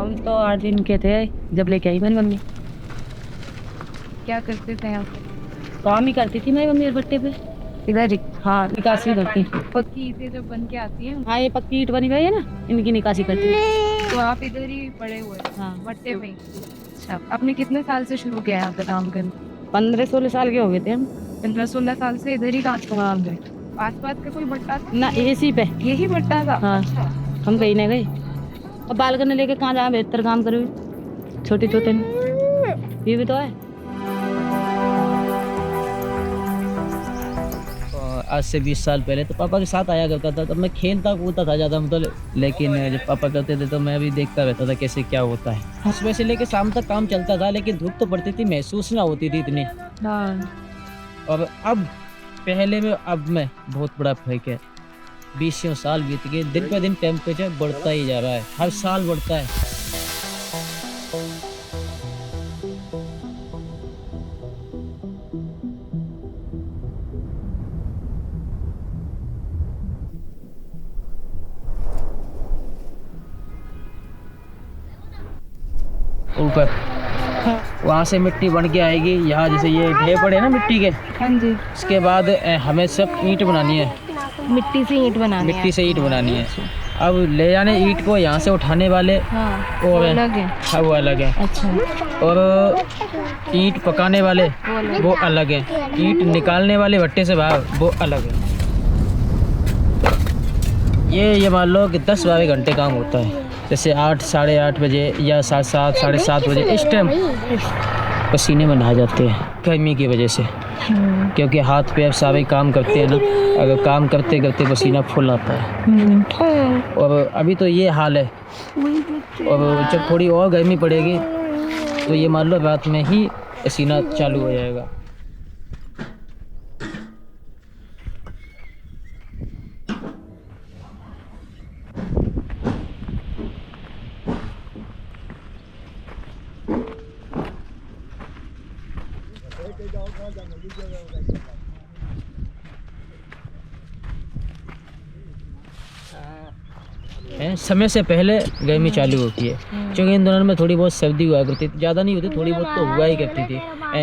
हम तो 8 दिन के थे जब लेके आई मेरी मम्मी। क्या करते थे आप? काम ही करती थी मेरी मम्मी भट्टे पे। इधर ही हाँ, निकासी करती। पक्की ईंटें जब बन के आती हैं हाँ, ये पक्की ईंट बनी हुई है ना, इनकी निकासी करती है। तो आप इधर ही पड़े हुए हैं, हाँ, भट्टे पे ही। अच्छा, आपने कितने साल से शुरू किया है यहाँ पे काम करना? 15-16 साल के हो गए थे हम। 15-16 साल से इधर ही काम हाँ, आस पास का कोई भट्टा था? ना इसी पे। यही भट्टा था? हाँ, अच्छा। हम कहीं ना गए। अब बाल करने लेके कहाँ जाए, बेहतर काम करे छोटे छोटे में। ये भी तो है। आज से 20 साल पहले तो पापा के साथ आया करता था, तब मैं खेलता कूदता था ज़्यादा मतलब, लेकिन जब पापा करते थे तो मैं भी देखता रहता था कैसे क्या होता है। सुबह से लेकर शाम तक काम चलता था, लेकिन धूप तो पड़ती थी, महसूस ना होती थी इतनी। हाँ, और अब पहले में अब में बहुत बड़ा फर्क है। 20 साल बीत गए, दिन पे दिन टेम्परेचर बढ़ता ही जा रहा है, हर साल बढ़ता है। ऊपर वहाँ से मिट्टी बन के आएगी यहाँ, जैसे ये ढेर पड़े ना मिट्टी के। हाँ जी। इसके बाद हमें सब ईंट बनानी है, मिट्टी से ईंट बनानी है? मिट्टी से ईंट बनानी है। अब ले जाने ईंट को यहाँ से उठाने वाले हाँ, वो है, अलग है। हाँ वो अलग है। अच्छा। और ईंट पकाने वाले वो अलग है, ईंट निकालने वाले भट्टे से बाहर वो अलग है। ये मान लो कि 10-12 घंटे काम होता है, जैसे 8 साढ़े 8 बजे या 7 साढ़े 7 बजे इस टाइम पसीने में नहा जाते हैं गर्मी की वजह से, क्योंकि हाथ पे अब सारे काम करते हैं ना, अगर काम करते करते पसीना फूल आता है। और अभी तो ये हाल है, और जब थोड़ी और गर्मी पड़ेगी तो ये मान लो रात में ही पसीना चालू हो जाएगा। समय से पहले गर्मी चालू होती है, क्योंकि इन दोनों में थोड़ी बहुत सर्दी हुआ करती थी, ज़्यादा नहीं होती, थोड़ी बहुत तो हुआ ही करती थी।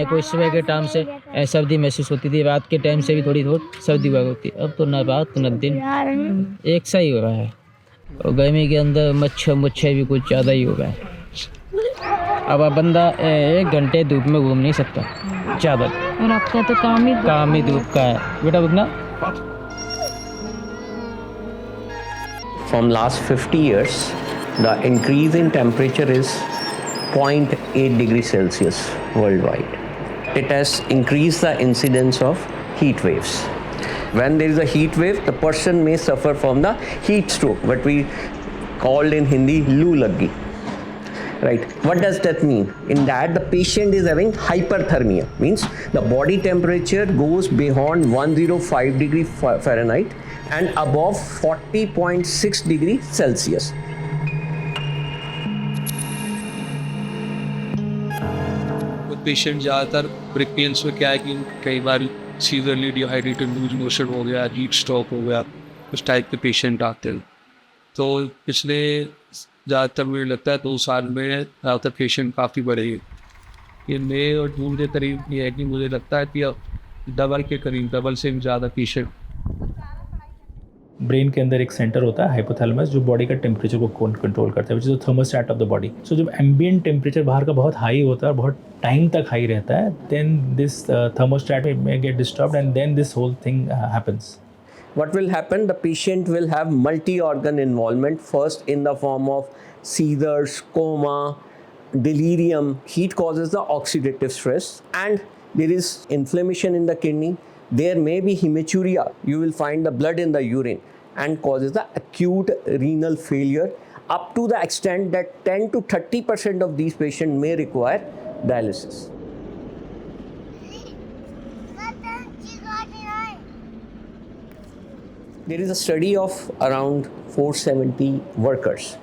कोई सुबह के टाइम से सर्दी महसूस होती थी, रात के टाइम से भी थोड़ी बहुत सर्दी हुआ करती। अब तो न रात न दिन एक सा ही हो रहा है, और गर्मी के अंदर मच्छर भी कुछ ज़्यादा ही हो रहा है। अब बंदा 1 घंटे धूप में घूम नहीं सकता ज़्यादा, और आपका तो काम ही धूप का है। बेटा रुकना। From last 50 years, the increase in temperature is 0.8 degrees Celsius worldwide. It has increased the incidence of heat waves. When there is a heat wave, the person may suffer from the heat stroke, what we called in Hindi loo laggi. Right? What does that mean? In that, the patient is having hyperthermia, means the body temperature goes beyond 105 degree Fahrenheit and above 40.6 degree Celsius. Patient ज़्यादातर break में क्या है कि कई बार severely dehydrated, loose motion हो गया, heat stroke हो गया, उस टाइप के पेशेंट आते हैं। तो पिछले ज़्यादातर मुझे लगता है 2 साल में ज़्यादातर पेशेंट काफ़ी बढ़े हैं। ये मई और जून के करीब ये है कि मुझे लगता है कि डबल से भी ज़्यादा पेशेंट। ब्रेन के अंदर एक सेंटर होता है हाइपोथैलेमस, जो बॉडी का टेम्परेचर को कंट्रोल करता है, which is the thermostat of the body. So जब एम्बिएंट टेम्परेचर बाहर का बहुत हाई होता है और बहुत टाइम तक हाई रहता है, then this thermostat may get disturbed and then this whole thing happens. What will happen? The patient will have multi-organ involvement, first in the form of seizures, coma, delirium. Heat causes the oxidative stress, and there is inflammation in the kidney. There may be hematuria. You will find the blood in the urine and causes the acute renal failure, up to the extent that 10 to 30% of these patients may require dialysis. There is a study of around 470 workers,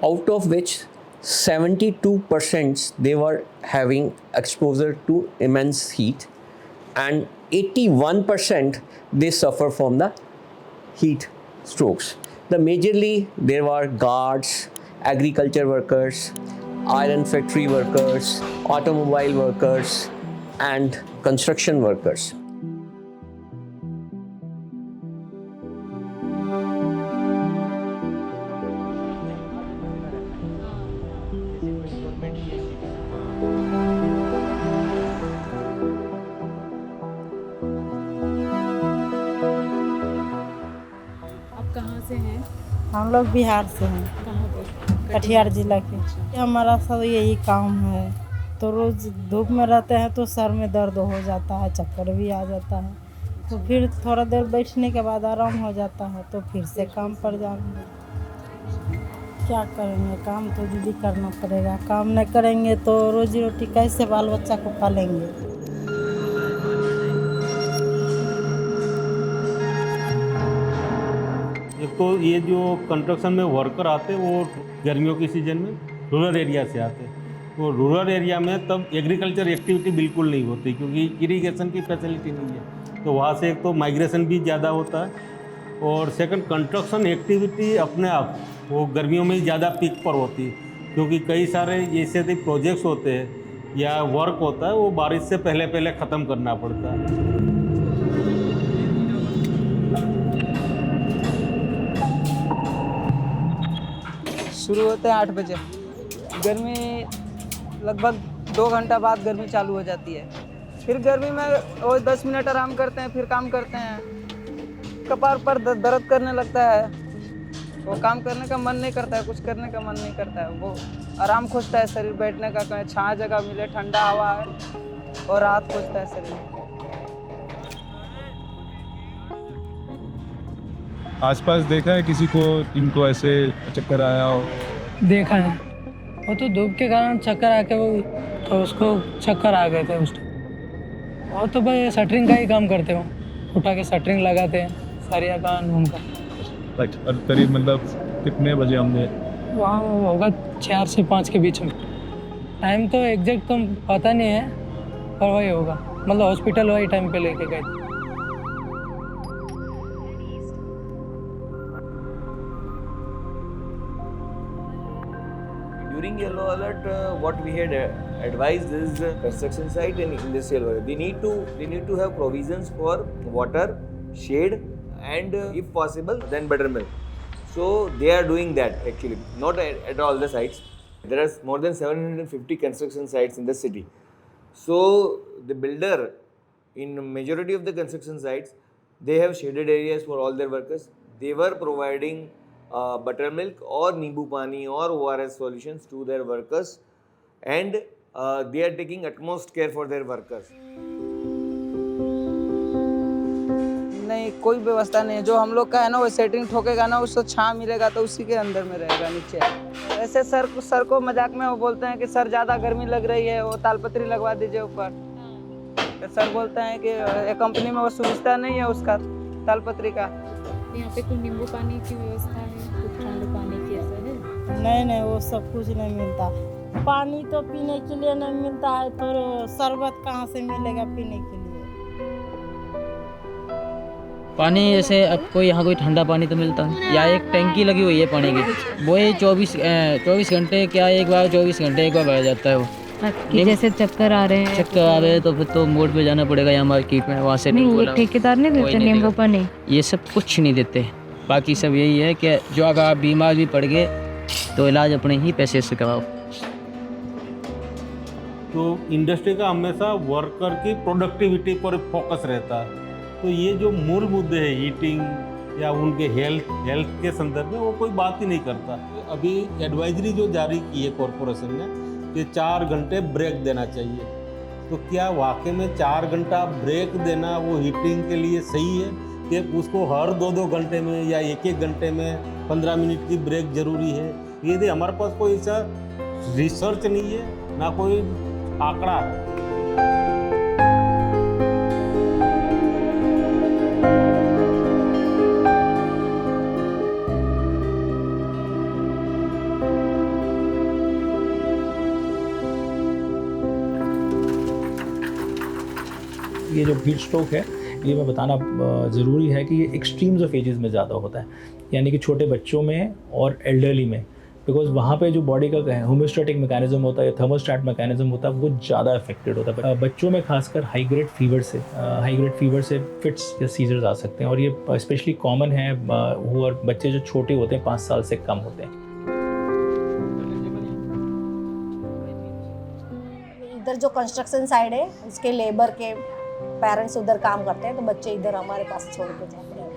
out of which 72% they were having exposure to immense heat, and 81% they suffer from the heat strokes. The majorly there were guards agriculture workers, iron factory workers, automobile workers, and construction workers. आप कहाँ से हैं? हम लोग बिहार से हैं, कहाँ पे? कटिहार जिला के। हमारा सब यही काम है, तो रोज़ धूप में रहते हैं तो सर में दर्द हो जाता है, चक्कर भी आ जाता है, तो फिर थोड़ा देर बैठने के बाद आराम हो जाता है, तो फिर से काम पर जाएंगे। क्या करेंगे, काम तो दीदी करना पड़ेगा। काम नहीं करेंगे तो रोजी रोटी कैसे बाल बच्चा को पालेंगे। एक तो ये जो कंस्ट्रक्शन में वर्कर आते हैं वो गर्मियों की सीज़न में रूरल एरिया से आते हैं। तो रूरल एरिया में तब एग्रीकल्चर एक्टिविटी बिल्कुल नहीं होती क्योंकि इरिगेशन की फैसिलिटी नहीं है, तो वहाँ से एक तो माइग्रेशन भी ज़्यादा होता है, और सेकंड कंस्ट्रक्शन एक्टिविटी अपने आप वो गर्मियों में ज़्यादा पीक पर होती है क्योंकि कई सारे ऐसे प्रोजेक्ट्स होते हैं या वर्क होता है वो बारिश से पहले ख़त्म करना पड़ता है। शुरू होते हैं 8 बजे। गर्मी लगभग 2 घंटा बाद गर्मी चालू हो जाती है। फिर गर्मी में वो 10 मिनट आराम करते हैं, फिर काम करते हैं। कपार पर दर्द करने लगता है, वो काम करने का मन नहीं करता है, कुछ करने का मन नहीं करता है। वो आराम खोजता है शरीर, बैठने का कहीं छाया जगह मिले, ठंडा हवा है, और राहत खोजता है शरीर। आसपास देखा है किसी को इनको ऐसे चक्कर आया हो? देखा है, वो तो धूप के कारण चक्कर आके वो तो उसको चक्कर आ गए थे उस टाइम। और तो भाई शटरिंग का ही काम करते हो, उठा के शटरिंग लगाते हैं सरिया का नून का। और करीब मतलब कितने बजे हमने? वहाँ होगा 4 से 5 के बीच में। टाइम तो एग्जैक्ट तो पता नहीं है, पर वही होगा, मतलब हॉस्पिटल वही टाइम पे लेके गए थे। During yellow alert, what we had advised is construction site and industrial work. They need to have provisions for water, shade, and if possible, then buttermilk. So they are doing that actually, not at all the sites. There are more than 750 construction sites in the city. So the builder, in majority of the construction sites, they have shaded areas for all their workers. They were providing buttermilk or Nimbu Pani or ORS solutions to their workers, and they are taking utmost care for their workers. नहीं, कोई व्यवस्था नहीं है। जो हम लोग का है ना, वो सेटिंग ठोकेगा ना, उसको छां मिलेगा तो उसी के अंदर में रहेगा नीचे। ऐसे सर को मजाक में वो बोलते हैं कि सर ज़्यादा गर्मी लग रही है, वो तालपत्री लगवा दीजिए ऊपर। तो सर बोलते हैं कि कंपनी में वो सुविधा नहीं है उसका तालपत्री का। यहाँ पे कोई नींबू पानी की व्यवस्था है, कुछ ठंडे पानी की ऐसा है? नहीं, वो सब कुछ नहीं मिलता। पानी तो पीने के लिए नहीं मिलता है, तो शरबत कहाँ से मिलेगा पीने के लिए? पानी जैसे अब यहाँ कोई ठंडा पानी तो मिलता है, या एक टैंकी लगी हुई है पानी की, वो ही 24 घंटे क्या, एक बार 24 घंटे एक बार बह जाता है वो। कि जैसे चक्कर आ रहे हैं, चक्कर आ रहे हैं तो फिर तो मोड़ पे जाना पड़ेगा या मार्केट में, वहाँ से नहीं। ये ठेकेदार नहीं देते नींबू पानी? ये सब कुछ नहीं देते। बाकी सब यही है कि जो अगर आप बीमार भी पड़ गए तो इलाज अपने ही पैसे से कराओ। तो इंडस्ट्री का हमेशा वर्कर की प्रोडक्टिविटी पर फोकस रहता है, तो ये जो मूल मुद्दे हैं हीटिंग या उनके हेल्थ के संदर्भ में वो कोई बात ही नहीं करता। अभी एडवाइजरी जो जारी की है कॉरपोरेशन ने कि 4 घंटे ब्रेक देना चाहिए, तो क्या वाकई में 4 घंटा ब्रेक देना वो हीटिंग के लिए सही है कि उसको हर 2-2 घंटे में या 1-1 घंटे में 15 मिनट की ब्रेक जरूरी है? यदि हमारे पास कोई ऐसा रिसर्च नहीं है, ना कोई आंकड़ा है। ये जो हीट स्ट्रोक है, ये मैं बताना ज़रूरी है कि ये एक्सट्रीम्स ऑफ एजेस में ज़्यादा होता है, यानी कि छोटे बच्चों में और एल्डरली में बिकॉज वहाँ पे जो बॉडी का होम्योस्टैटिक मैकेनिज्म होता है, थर्मोस्टैट मैकेनिज्म होता है, वो ज़्यादा अफेक्टेड होता है। बच्चों में खासकर हाई ग्रेड फीवर से फिट्स या सीजर्स आ सकते हैं, और ये स्पेशली कॉमन है और बच्चे जो छोटे होते हैं 5 साल से कम होते हैं। इधर जो कंस्ट्रक्शन साइड है उसके लेबर के पेरेंट्स उधर काम करते हैं, तो बच्चे इधर हमारे पास छोड़ के जाते हैं।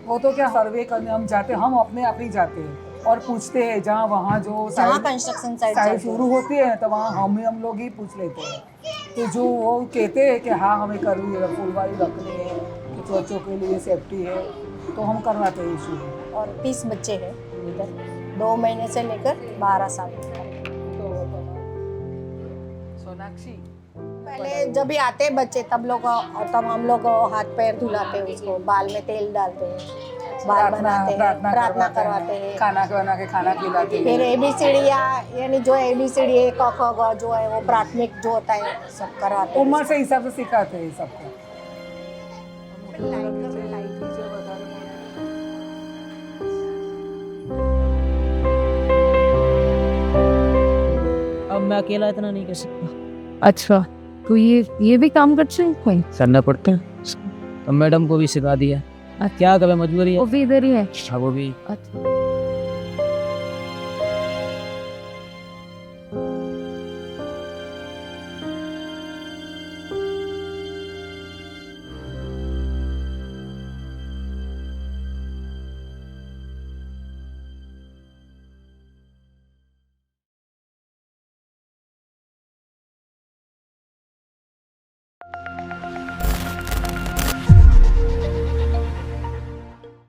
वो तो क्या सर्वे करने हम जाते हैं, हम अपने आप ही जाते हैं और पूछते हैं जहाँ वहाँ जो जहाँ कंस्ट्रक्शन साइड शुरू होती है तो वहाँ हम लोग ही पूछ लेते हैं। तो जो वो कहते हैं कि हाँ हमें फुलवारी रखनी है, कुछ बच्चों के लिए सेफ्टी है, तो हम करवाते हैं शुरू। और 30 बच्चे हैं इधर, 2 महीने से लेकर 12 साल तक। सोनाक्षी पहले जब भी आते हैं बच्चे तब हम लोग हाथ पैर धुलाते हैं, उसको बाल में तेल डालते हैं, बाल बनाते हैं, प्रार्थना करवाते हैं, खाना बना के खाना खिलाते हैं। फिर ABCD यानी जो ABCD है, क ख ग जो है वो प्राथमिक जो होता है सब करवाते हैं। उम्र से हिसाब से सिखाते हैं सबको। अब मैं अकेला इतना नहीं कर सकता। अच्छा, तो ये भी काम करते हैं कोई? करना पड़ता है। अब मैडम को भी सिखा दिया, क्या करें, मजबूरी है। वो भी इधर ही है। हाँ, वो भी। अच्छा।